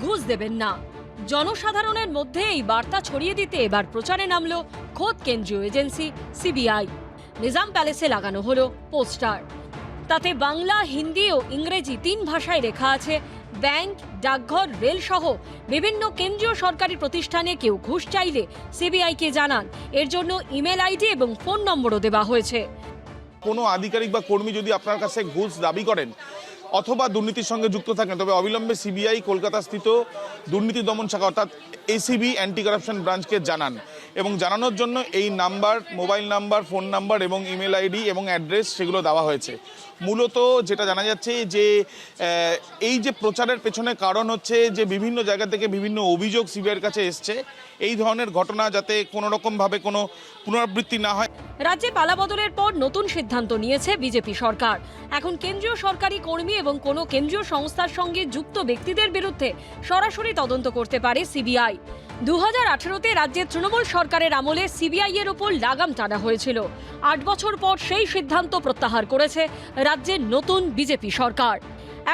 ঘুষ দেবেন না। জনসাধারণের মধ্যে এই বার্তা ছড়িয়ে দিতে এবার প্রচারে নামল খোদ কেন্দ্রীয় এজেন্সি সিবিআই। নিজাম প্যালেসে লাগানো হলো পোস্টার। তাতে বাংলা, হিন্দি ও ইংরেজি 3 ভাষায় লেখা আছে, ব্যাংক, ডাকঘর, রেল সহ বিভিন্ন কেন্দ্রীয় সরকারি প্রতিষ্ঠানে কেউ ঘুষ চাইলে সিবিআইকে জানান। এর জন্য ইমেল আইডি এবং ফোন নম্বরও দেওয়া হয়েছে। কোনো আধিকারিক বা কর্মী যদি আপনার কাছে ঘুষ দাবি করেন অথবা দুর্নীতির সঙ্গে যুক্ত থাকেন, তবে অবিলম্বে সিবিআই কলকাতাস্থিত দুর্নীতি দমন শাখা অর্থাৎ এসিবি অ্যান্টি কারাপশন ব্রাঞ্চকে জানান। এবং জানানোর জন্য এই number, mobile number, phone number এবং ইমেল আইডি এবং অ্যাড্রেস সেগুলো দেওয়া হয়েছে। মূলত যেটা জানা যাচ্ছে যে এই যে প্রচারের পেছনে কারণ হচ্ছে যে বিভিন্ন জায়গা থেকে বিভিন্ন অভিযোগ সিবিআইয়ের কাছে এসছে, এই ধরনের ঘটনা যাতে কোনো রকমভাবে কোনো পুনরাবৃত্তি না হয়। রাজ্যে পালাবদলের পর নতুন সিদ্ধান্ত নিয়েছে বিজেপি সরকার। এখন কেন্দ্রীয় সরকারি কর্মী এবং কোনো কেন্দ্রীয় সংস্থার সঙ্গে যুক্ত ব্যক্তিদের বিরুদ্ধে সরাসরি তদন্ত করতে পারে সিবিআই। 2018-তে রাজ্যের তৃণমূল সরকারের আমলে সিবিআই এর ওপর লাগাম টানা হয়েছিল। 8 বছর পর সেই সিদ্ধান্ত প্রত্যাহার করেছে রাজ্যের নতুন বিজেপি সরকার।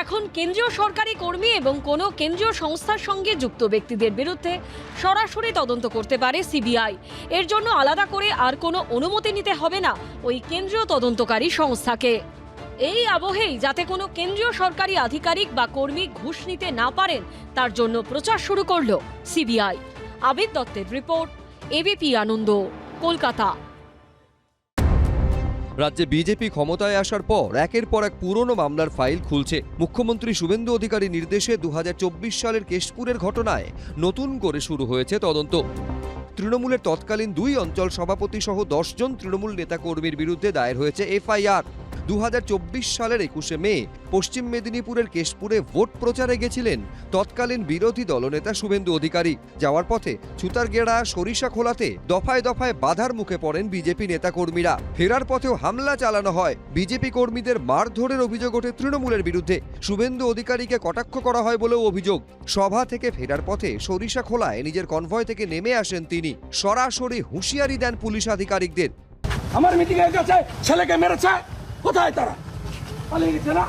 এখন কেন্দ্রীয় সরকারি কর্মী এবং কোনো কেন্দ্রীয় সংস্থার সঙ্গে যুক্ত ব্যক্তিদের বিরুদ্ধে সরাসরি তদন্ত করতে পারে সিবিআই। এর জন্য আলাদা করে আর কোনো অনুমতি নিতে হবে না ওই কেন্দ্রীয় তদন্তকারী সংস্থাকে। এই আবহেই যাতে কোনো কেন্দ্রীয় সরকারি আধিকারিক বা কর্মী ঘুষ নিতে না পারেন, তার জন্য প্রচার শুরু করল সিবিআই। আবিদ দত্তের রিপোর্ট, এবিপি আনন্দ, কলকাতা। রাজ্যে বিজেপি ক্ষমতায় আসার পর একের পর এক পুরনো মামলার ফাইল খুলছে। মুখ্যমন্ত্রী শুভেন্দু অধিকারী নির্দেশে 2024 সালের কেশপুরের ঘটনায় নতুন করে শুরু হয়েছে তদন্ত। তৃণমূলের তৎকালীন 2 অঞ্চল সভাপতি সহ 10 জন তৃণমূল নেতাকর্মীর বিরুদ্ধে দায়ের হয়েছে এফআইআর। 2024 সালের 21শে মে পশ্চিম মেদিনীপুরের কেশপুরে ভোট প্রচারে গেছিলেন তৎকালীন বিরোধী দলনেতা শুভেন্দু অধিকারী। যাওয়ার পথে ছুতারগেড়া, সরিষাখোলাতে দফায় দফায় বাধার মুখে পড়েন বিজেপি নেতাকর্মীরা। ফেরার পথেও হামলা চালানো হয়। বিজেপি কর্মীদের মারধরের অভিযোগ ওঠে তৃণমূলের বিরুদ্ধে। শুভেন্দু অধিকারীকে কটাক্ষ করা হয় বলেও অভিযোগ। সভা থেকে ফেরার পথে সরিষাখোলায় নিজের কনভয় থেকে নেমে আসেন তিনি। সরাসরি হুঁশিয়ারি দেন পুলিশ আধিকারিকদের। আমার মিটিং এ গেছে, ছেলেকে মেরেছে, কোথায় তারা? পালিয়ে গেছে না?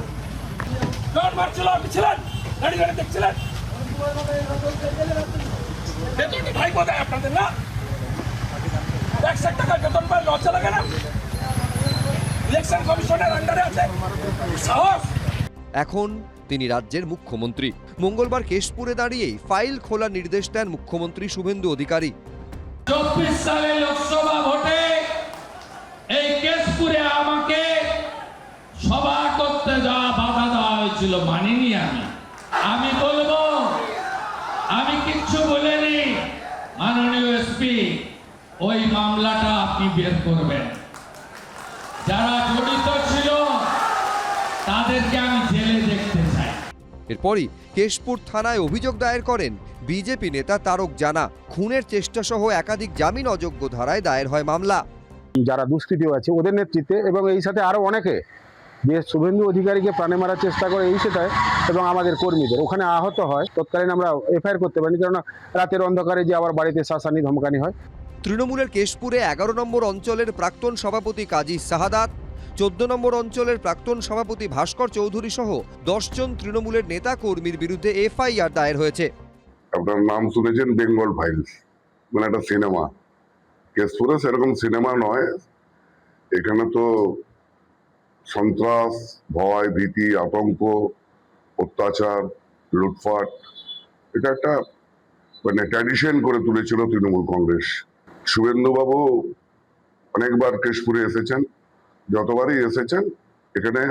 জন মারছিল, আপনি ছিলেন, দাঁড়িয়ে দাঁড়িয়ে দেখছিলেন। বেতন ভাই কোথায় আপনাদের? না 1 লাখ টাকা বেতন পায়, লজ্জা লাগে না? ইলেকশন কমিশনের আন্ডারে আছে, সাহস। এখন তিনি রাজ্যের মুখ্যমন্ত্রী। মঙ্গলবার কেশপুরে দাঁড়িয়েই ফাইল খোলার নির্দেশ দেন মুখ্যমন্ত্রী শুভেন্দু অধিকারী। 24 সালে লোকসভা ভোটে এই কেশপুরে আমাকে সভা করতে যাওয়া বাধা দেওয়া হয়েছিল, মানিনি। আমি বলবো, আমি কিচ্ছু বলিনি। মাননীয় এসপি, ওই মামলাটা আপনি বের করবেন। যারা জড়িত ছিল তাদেরকে আমি জেলে দেখতে চাই। এরপরই কেশপুর থানায় অভিযোগ দায়ের করেন বিজেপি নেতা তারক জানা। খুনের চেষ্টা সহ একাধিক জামিন অযোগ্য ধারায় দায়ের হয় মামলা। যারা দুষ্কৃতী আছে ওদের নেতৃত্বে এবং এই সাথে আরো অনেকে শুভেন্দু অধিকারীকে প্রাণে মারার চেষ্টা করে এই সেটায়, এবং আমাদের কর্মীদের ওখানে আহত হয়। তৎকালীন আমরা এফআইআর করতে পারিনি, কারণ রাতের অন্ধকারে যে আবার বাড়িতে শাসানি ধমকানি হয়। তৃণমূলের কেশপুরে 11 নম্বর অঞ্চলের প্রাক্তন সভাপতি কাজী শাহাদাত, 14 নম্বর অঞ্চলের প্রাক্তন সভাপতি ভাস্কর চৌধুরী সহ 10 জন তৃণমূলের নেতা কর্মীর বিরুদ্ধে এফআইআর দায়ের হয়েছে। আপনার নাম শুনেছেন বেঙ্গল ফাইলস, মানে একটা সিনেমা। কেশপুরে সেরকম সিনেমা নয়, এখানে তো সন্ত্রাস, ভয়, ভীতি, আতঙ্ক, অত্যাচার, লুটপাট, এটা একটা মানে ট্র্যাডিশন করে তুলেছিল তৃণমূল কংগ্রেস। শুভেন্দুবাবু অনেকবার কেশপুরে এসেছেন, যতবারই এসেছেন এখানে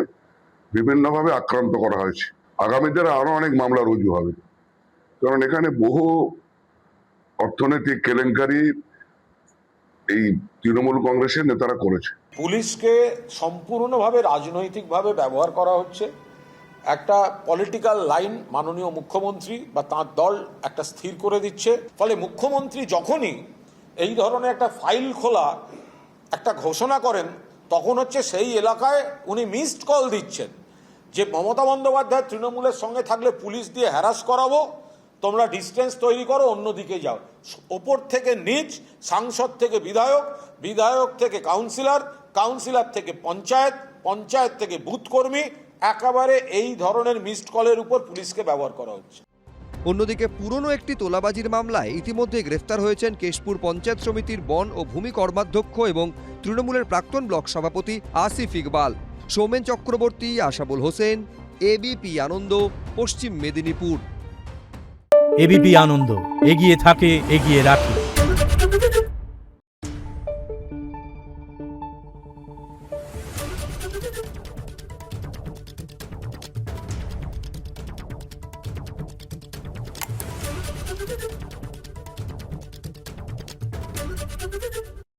বিভিন্নভাবে আক্রান্ত করা হয়েছে। আগামী দিনে আরো অনেক মামলা রুজু হবে, কারণ এখানে বহু অর্থনৈতিক কেলেঙ্কারি এই তৃণমূল কংগ্রেসের নেতারা করেছে। পুলিশকে সম্পূর্ণভাবে রাজনৈতিকভাবে ব্যবহার করা হচ্ছে। একটা পলিটিক্যাল লাইন মাননীয় মুখ্যমন্ত্রী বা তাঁর দল একটা স্থির করে দিচ্ছে। ফলে মুখ্যমন্ত্রী যখনই এই ধরনের একটা ফাইল খোলা একটা ঘোষণা করেন, তখন হচ্ছে সেই এলাকায় উনি মিসড কল দিচ্ছেন যে মমতা বন্দ্যোপাধ্যায় তৃণমূলের সঙ্গে থাকলে পুলিশ দিয়ে হ্যারাস করাবো, তোমরা ডিস্টেন্স তৈরি করো, অন্যদিকে যাও। ওপর থেকে নিচ, সাংসদ থেকে বিধায়ক, বিধায়ক থেকে কাউন্সিলর, কাউন্সিলর থেকে পঞ্চায়েত, পঞ্চায়েত থেকে বুথ কর্মী, একেবারে এই ধরনের মিসড কলের উপর পুলিশকে ব্যবহার করা হচ্ছে। অন্যদিকে পুরনো একটি তোলাবাজির মামলায় ইতিমধ্যে গ্রেফতার হয়েছেন কেশপুর পঞ্চায়েত সমিতির বন ও ভূমি কর্মাধ্যক্ষ এবং তৃণমূলের প্রাক্তন ব্লক সভাপতি আসিফ ইকবাল। সৌমেন চক্রবর্তী, আশাবুল হোসেন, এবিপি আনন্দ, পশ্চিম মেদিনীপুর। এবিপি আনন্দ, এগিয়ে থাকে, এগিয়ে রাখে।